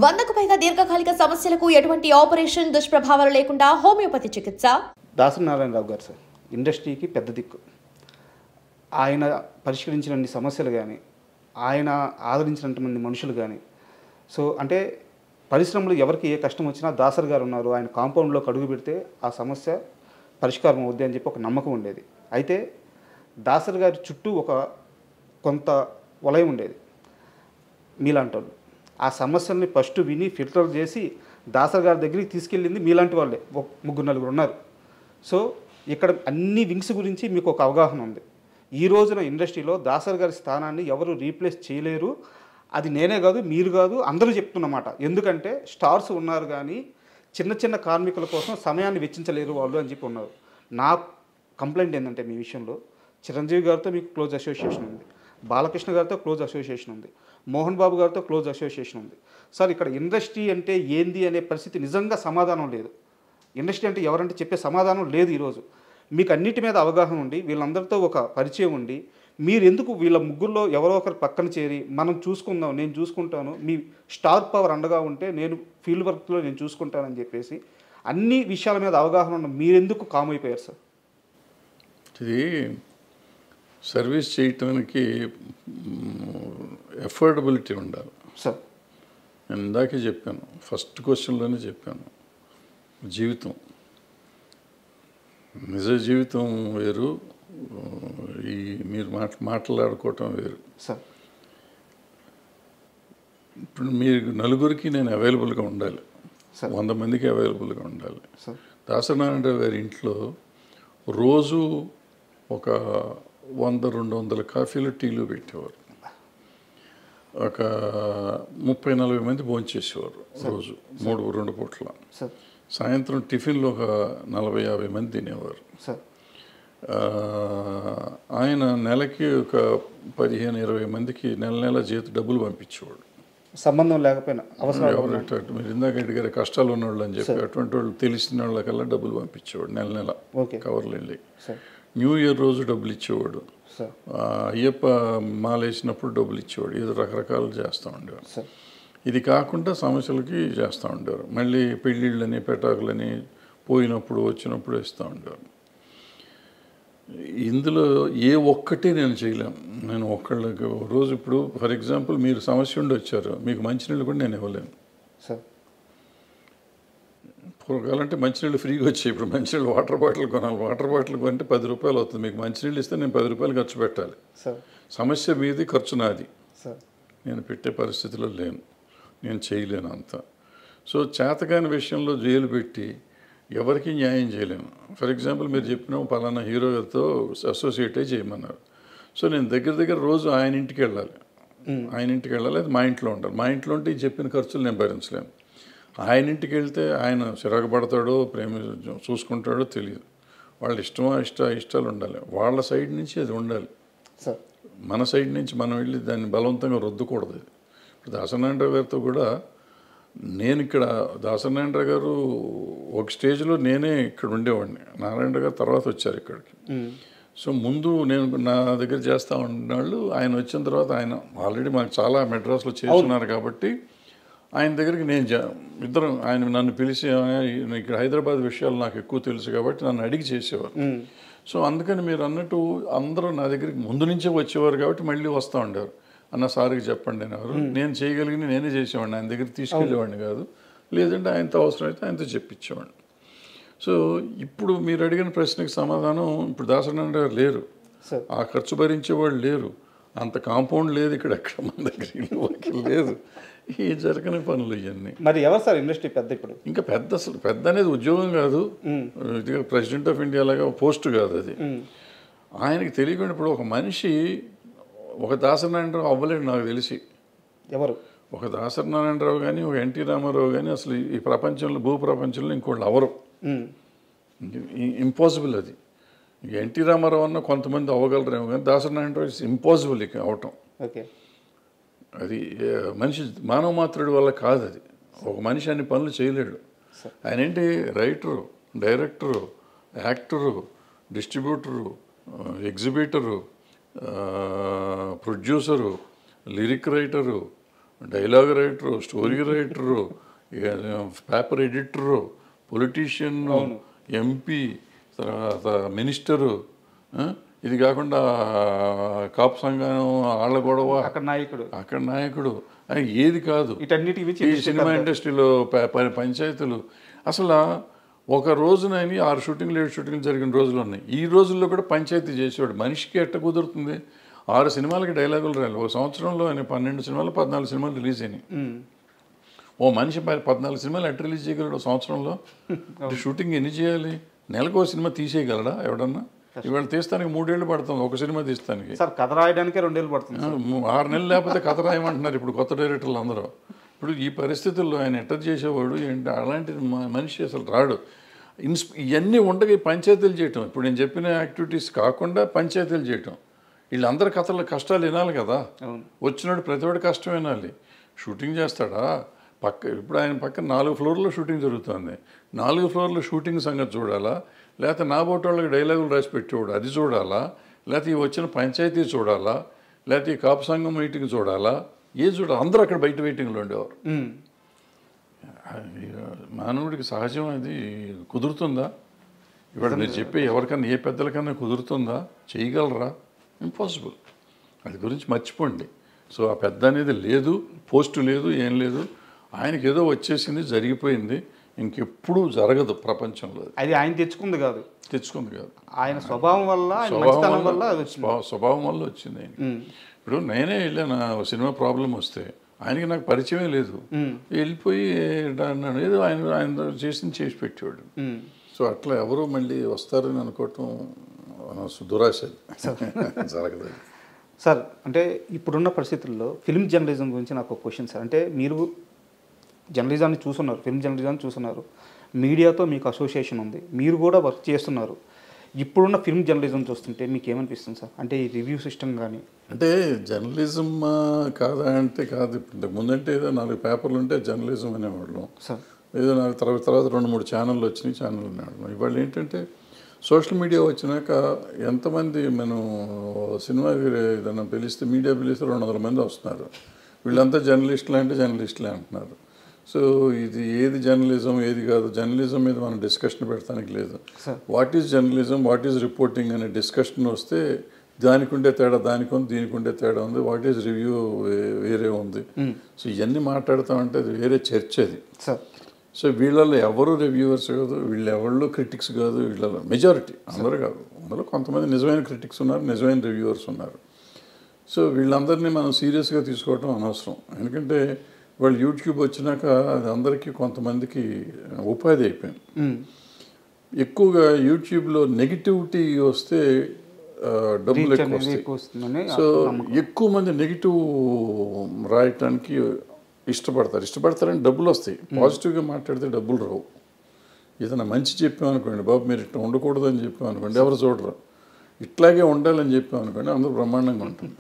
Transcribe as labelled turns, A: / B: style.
A: 100కు పైగా దీర్ఘకాలిక సమస్యలకు ఎటువంటి ఆపరేషన్ దుష్ప్రభావాలు లేకుండా హోమియోపతి చికిత్స.
B: దాసరి నారాయణరావు గారు సార్ ఇండస్ట్రీకి పెద్ద దిక్కు. ఆయన పరిష్కరించినన్ని సమస్యలు కానీ, ఆయన ఆదరించినటువంటి మనుషులు కానీ, సో అంటే పరిశ్రమలో ఎవరికి ఏ కష్టం వచ్చినా దాసరి గారు ఉన్నారు, ఆయన కాంపౌండ్లోకి అడుగు పెడితే ఆ సమస్య పరిష్కారం అవుద్ది అని చెప్పి ఒక నమ్మకం ఉండేది. అయితే దాసరి గారి చుట్టూ కొంత వలయం ఉండేది మీలాంటి వాళ్ళు. ఆ సమస్యల్ని ఫస్ట్ విని ఫిల్టర్ చేసి దాసరి గారి దగ్గరికి తీసుకెళ్ళింది మీలాంటి వాళ్ళే, 3-4 ఉన్నారు. సో ఇక్కడ అన్ని వింగ్స్ గురించి మీకు ఒక అవగాహన ఉంది. ఈ రోజున ఇండస్ట్రీలో దాసరి గారి స్థానాన్ని ఎవరు రీప్లేస్ చేయలేరు. అది నేనే కాదు, మీరు కాదు, అందరూ చెప్తున్నమాట. ఎందుకంటే స్టార్స్ ఉన్నారు కానీ చిన్న చిన్న కార్మికుల కోసం సమయాన్ని వెచ్చించలేరు వాళ్ళు అని చెప్పి ఉన్నారు. నా కంప్లైంట్ ఏంటంటే మీ విషయంలో చిరంజీవి గారితో మీకు క్లోజ్ అసోసియేషన్ ఉంది, బాలకృష్ణ గారితో క్లోజ్ అసోసియేషన్ ఉంది, మోహన్ బాబు గారితో క్లోజ్ అసోసియేషన్ ఉంది. సార్ ఇక్కడ ఇండస్ట్రీ అంటే ఏంది అనే పరిస్థితి నిజంగా సమాధానం లేదు. ఇండస్ట్రీ అంటే ఎవరంటే చెప్పే సమాధానం లేదు. ఈరోజు మీకు అన్నిటి మీద అవగాహన ఉండి వీళ్ళందరితో ఒక పరిచయం ఉండి మీరు ఎందుకు వీళ్ళ ముగ్గురులో ఎవరో ఒకరు పక్కన చేరి మనం చూసుకుందాం, నేను చూసుకుంటాను, మీ స్టార్ పవర్ అండగా ఉంటే నేను ఫీల్డ్ వర్క్లో నేను చూసుకుంటానని చెప్పేసి అన్ని విషయాల మీద అవగాహన ఉన్న మీరెందుకు కామ్ అయిపోయారు సార్?
C: ఇది సర్వీస్ చేయటానికి ఎఫోర్డబిలిటీ ఉండాలి
B: సార్.
C: నేను ఇందాకే చెప్పాను, ఫస్ట్ క్వశ్చన్లోనే చెప్పాను. జీవితం, నిజ జీవితం వేరు, ఈ మీరు మాట్లాడుకోవటం వేరు
B: సార్.
C: ఇప్పుడు మీరు నలుగురికి నేను అవైలబుల్గా ఉండాలి, 100 మందికి అవైలబుల్గా ఉండాలి. దాసరి నారాయణరావు గారి ఇంట్లో రోజు ఒక 100-200 కాఫీలు టీలు పెట్టేవారు. ఒక 30-40 మంది భోంచేసేవారు రోజు, 2 పూట్ల. సాయంత్రం టిఫిన్లో ఒక 40-50 మంది తినేవారు. ఆయన నెలకి ఒక 15-20 మందికి నెల డబ్బులు పంపించేవాడు.
B: సంబంధం లేకపోయినా అవసరం
C: మీరు ఇందాక అడిగారు కష్టాలు ఉన్నవాళ్ళు అని చెప్పి, అటువంటి వాళ్ళు తెలిసిన వాళ్ళకల్లా డబ్బులు పంపించేవాడు నెల కవర్లు వెళ్ళి. న్యూ ఇయర్ రోజు డబ్బులు ఇచ్చేవాడు, అయ్యప్ప మాలేసినప్పుడు డబ్బులు ఇచ్చేవాడు. ఏదో రకరకాలు చేస్తూ ఉండేవారు. ఇది కాకుండా సమస్యలకి చేస్తూ ఉండేవారు. మళ్ళీ పెళ్ళిళ్ళని పెటాకులని పోయినప్పుడు వచ్చినప్పుడు ఇస్తూ ఉండేవారు. ఇందులో ఏ ఒక్కటి నేను చేయలేను. నేను ఒక్కళ్ళకి రోజు ఇప్పుడు ఫర్ ఎగ్జాంపుల్ మీరు సమస్య ఉండి వచ్చారు, మీకు మంచినీళ్ళు కూడా నేను ఇవ్వలేను
B: సార్.
C: పూర్వకాలంటే మంచినీళ్ళు ఫ్రీగా వచ్చాయి, ఇప్పుడు మంచినీళ్ళు వాటర్ బాటిల్ కొనాలి. వాటర్ బాటిల్ కొంటే 10 రూపాయలు అవుతుంది. మీకు మంచినీళ్ళు ఇస్తే నేను 10 రూపాయలు ఖర్చు పెట్టాలి. సమస్య మీది, ఖర్చు నాది. నేను పెట్టే పరిస్థితిలో లేను, నేను చేయలేను అంత. సో చేతకాని విషయంలో జైలు పెట్టి ఎవరికి న్యాయం చేయలేను. ఫర్ ఎగ్జాంపుల్ మీరు చెప్పిన పలానా హీరో గారితో అసోసియేట్ అయ్యి చేయమన్నారు. సో నేను దగ్గర రోజు ఆయన ఇంటికి వెళ్ళాలి, అది మా ఇంట్లో ఉండాలి. మా ఇంట్లో ఉంటే ఈ చెప్పిన ఖర్చులు నేను భరించలేను. ఆయన ఇంటికి వెళ్తే ఆయన చిరాకు పడతాడో ప్రేమ చూసుకుంటాడో తెలియదు. వాళ్ళ ఇష్టాలు ఉండాలి, వాళ్ళ సైడ్ నుంచి అది ఉండాలి. మన సైడ్ నుంచి మనం వెళ్ళి దాన్ని బలవంతంగా రుద్దకూడదు. ఇప్పుడు దాసరి నారాయణరావు గారితో కూడా నేను ఇక్కడ దాసరి నారాయణరావు గారు ఒక స్టేజ్లో నేనే ఇక్కడ ఉండేవాడిని, నారాయణరావు గారు తర్వాత వచ్చారు ఇక్కడికి. సో ముందు నేను నా దగ్గర చేస్తూ ఉన్నవాళ్ళు ఆయన వచ్చిన తర్వాత ఆయన ఆల్రెడీ మాకు చాలా మెడ్రాస్లో చేస్తున్నారు కాబట్టి ఆయన దగ్గరికి నేను ఇద్దరం ఆయన నన్ను పిలిచి ఇక్కడ హైదరాబాద్ విషయాలు నాకు ఎక్కువ తెలుసు కాబట్టి నన్ను అడిగి చేసేవారు. సో అందుకని మీరు అన్నట్టు అందరూ నా దగ్గరికి ముందు నుంచే వచ్చేవారు కాబట్టి మళ్ళీ వస్తూ ఉండేవారు. అన్న సార్కి చెప్పండి అనేవారు. నేను చేయగలిగిన నేనే చేసేవాడిని, ఆయన దగ్గరికి తీసుకెళ్ళేవాడిని కాదు. లేదంటే ఆయనతో అవసరమైతే ఆయనతో చెప్పించేవాడిని. సో ఇప్పుడు మీరు అడిగిన ప్రశ్నకి సమాధానం, ఇప్పుడు దాసరి నారాయణరావు గారు లేరు, ఆ ఖర్చు భరించేవాళ్ళు లేరు, అంత కాంపౌండ్ లేదు ఇక్కడ, ఎక్కడ మన దగ్గర ఇల్లు లేదు, ఈ జరగని పనులు ఇవన్నీ.
B: మరి ఎవరు సార్ ఇండస్ట్రీ పెద్ద? ఇప్పుడు ఇంకా
C: అసలు పెద్ద అనేది ఉద్యోగం కాదు, ఇది ప్రెసిడెంట్ ఆఫ్ ఇండియా లాగా పోస్ట్ కాదు అది. ఆయనకి తెలియకుండా ఇప్పుడు ఒక మనిషి ఒక దాసరి నారాయణరావు అవ్వలేడు నాకు తెలిసి.
B: ఎవరు? ఒక
C: దాసరి నారాయణరావు కానీ, ఒక ఎన్టీ రామారావు కానీ అసలు ఈ ప్రపంచంలో, భూ ప్రపంచంలో ఇంకోళ్ళు అవరు. ఇంపాసిబుల్ అది. ఎన్టీ రామారావు అన్న కొంతమంది అవ్వగలరేమో కానీ దాసరి నారాయణరావు ఇట్స్ ఇంపాసిబుల్ ఇక అవటం. అది మనిషి మానవ మాత్రుడి వల్ల కాదు. అది ఒక మనిషి అన్ని పనులు చేయలేడు. ఆయన ఏంటి writer, director, actor, distributor, exhibitor, producer, lyric writer, dialogue writer, story writer, paper editor, politician, MP, తర్వాత మినిస్టరు, ఇది కాకుండా కాపు సంఘం వాళ్ళ గొడవ, అక్కడ నాయకుడు ఏది కాదు. ఈ సినిమా ఇండస్ట్రీలో పంచాయతీలు అసలు ఒక రోజునని 6 షూటింగ్లు 7 షూటింగ్లు జరిగిన రోజులు ఉన్నాయి. ఈ రోజుల్లో కూడా పంచాయతీ చేసేవాడు. మనిషికి ఎట్ట కుదురుతుంది? 6 సినిమాలకి డైలాగులు రాలి. ఒక సంవత్సరంలో ఆయన 12 సినిమాలు 14 సినిమాలు రిలీజ్ అయినాయి. ఓ మనిషి 14 సినిమాలు ఎట్ట రిలీజ్ చేయగలడు సంవత్సరంలో? షూటింగ్ ఎన్ని చేయాలి? నెలకు ఒక సినిమా తీసేయగలడా ఎవడన్నా? ఇవాళ తీస్తానికి 3 ఏళ్ళు పడుతుంది ఒక సినిమా తీస్తానికి.
B: కథ రాయడానికే 2 ఏళ్ళు పడుతుంది.
C: 6 నెలలు లేకపోతే కథ రాయమంటున్నారు ఇప్పుడు కొత్త డైరెక్టర్లు అందరూ. ఇప్పుడు ఈ పరిస్థితుల్లో ఆయన ఎట్ట చేసేవాడు ఏంటి? అలాంటి మనిషి అసలు రాడు. ఇవన్నీ ఉండగా పంచాయతీలు చేయటం, ఇప్పుడు నేను చెప్పిన యాక్టివిటీస్ కాకుండా పంచాయతీలు చేయటం, వీళ్ళందరి కథల కష్టాలు వినాలి కదా. వచ్చినాడు ప్రతివాడు కష్టం వినాలి. షూటింగ్ చేస్తాడా? ఇప్పుడు ఆయన పక్కన 4 ఫ్లోర్లో షూటింగ్ జరుగుతుంది. 4 ఫ్లోర్లో షూటింగ్ సంగతి చూడాలా, లేకపోతే నా బోటి వాళ్ళకి డైలాగులు రాసి పెట్టేవాడు అది చూడాలా, లేకపోతే ఈ వచ్చిన పంచాయతీ చూడాలా, లేకపోతే ఈ కాపు సంఘం మీటింగ్ చూడాలా, ఏది చూడాలి? అందరూ అక్కడ బయట వెయిటింగ్లో ఉండేవారు. మానవుడికి సహజం అది కుదురుతుందా? ఇవాళ మీరు చెప్పే ఎవరికన్నా ఏ పెద్దలకన్నా కుదురుతుందా? చేయగలరా? ఇంపాసిబుల్. అది గురించి మర్చిపోండి. సో ఆ పెద్ద అనేది లేదు, పోస్టు లేదు, ఏం లేదు. ఆయనకి ఏదో వచ్చేసింది, జరిగిపోయింది, ఇంకెప్పుడు జరగదు ప్రపంచంలో.
B: అది ఆయన తెచ్చుకుంది కాదు, ఆయన స్వభావం వల్ల
C: స్వభావం వల్ల వచ్చింది ఆయన. ఇప్పుడు నేనే వెళ్ళాను సినిమా ప్రాబ్లం వస్తే, ఆయనకి నాకు పరిచయమే లేదు, వెళ్ళిపోయి అన్నాడు ఏదో ఆయన చేసి పెట్టేవాడు. సో అట్లా ఎవరు మళ్ళీ వస్తారని అనుకోవటం దురాశ, జరగదు.
B: సార్ అంటే ఇప్పుడున్న పరిస్థితుల్లో ఫిల్మ్ జర్నలిజం గురించి నాకు ఒక క్వశ్చన్ సార్. అంటే మీరు జర్నలిజాన్ని చూస్తున్నారు, ఫిల్మ్ జర్నలిజాన్ని చూస్తున్నారు, మీడియాతో మీకు అసోసియేషన్ ఉంది, మీరు కూడా వర్క్ చేస్తున్నారు. ఇప్పుడున్న ఫిల్మ్ జర్నలిజం చూస్తుంటే మీకు ఏమనిపిస్తుంది సార్? అంటే ఈ రివ్యూ సిస్టమ్ కానీ, అంటే
C: జర్నలిజం కాదా అంటే కాదు. ఇప్పుడు ముందంటే ఏదో 4 పేపర్లు ఉంటే జర్నలిజం అనేవాళ్ళం
B: సార్.
C: ఏదో నాకు తర్వాత 2-3 ఛానళ్ళు వచ్చినాయి, ఛానల్ అనేవాళ్ళం. ఇవాళ ఏంటంటే సోషల్ మీడియా వచ్చినాక ఎంతమంది మనం సినిమా ఏదైనా పిలిస్తే, మీడియా పిలిస్తే 200 మంది వస్తున్నారు. వీళ్ళంతా జర్నలిస్టులే అంటే జర్నలిస్టులే అంటున్నారు. సో ఇది ఏది జర్నలిజం ఏది కాదు, జర్నలిజం మీద మనం డిస్కషన్ పెడతానికి లేదు. What is journalism, what is reporting అనే డిస్కషన్ వస్తే దానికి ఉండే తేడా దానికి ఉంది, దీనికి ఉండే తేడా ఉంది, వాట్ ఈజ్ రివ్యూ వేరే ఉంది. సో ఇవన్నీ మాట్లాడుతామంటే అది వేరే చర్చ అది. సో వీళ్ళలో ఎవరు రివ్యూవర్స్ కాదు, వీళ్ళు ఎవరు క్రిటిక్స్ కాదు, వీళ్ళలో మెజారిటీ అందరూ కాదు, అందులో కొంతమంది నిజమైన క్రిటిక్స్ ఉన్నారు, నిజమైన రివ్యూవర్స్ ఉన్నారు. సో వీళ్ళందరినీ మనం సీరియస్గా తీసుకోవటం అనవసరం. ఎందుకంటే వాళ్ళు యూట్యూబ్ వచ్చినాక అది అందరికీ కొంతమందికి ఉపాధి అయిపోయింది. ఎక్కువగా యూట్యూబ్లో నెగిటివిటీ వస్తే డబ్బులు ఎక్కువ వస్తాయి. సో ఎక్కువ మంది నెగిటివ్ రాయటానికి ఇష్టపడతారని డబ్బులు వస్తాయి. పాజిటివ్గా మాట్లాడితే డబ్బులు రావు. ఏదైనా మంచి చెప్పామనుకోండి, బాబు మీరు ఇట్లా ఉండకూడదని చెప్పామనుకోండి, ఎవరు చూడరు. ఇట్లాగే ఉండాలని చెప్పామనుకోండి, అందరూ బ్రహ్మాండంగా ఉంటుంది.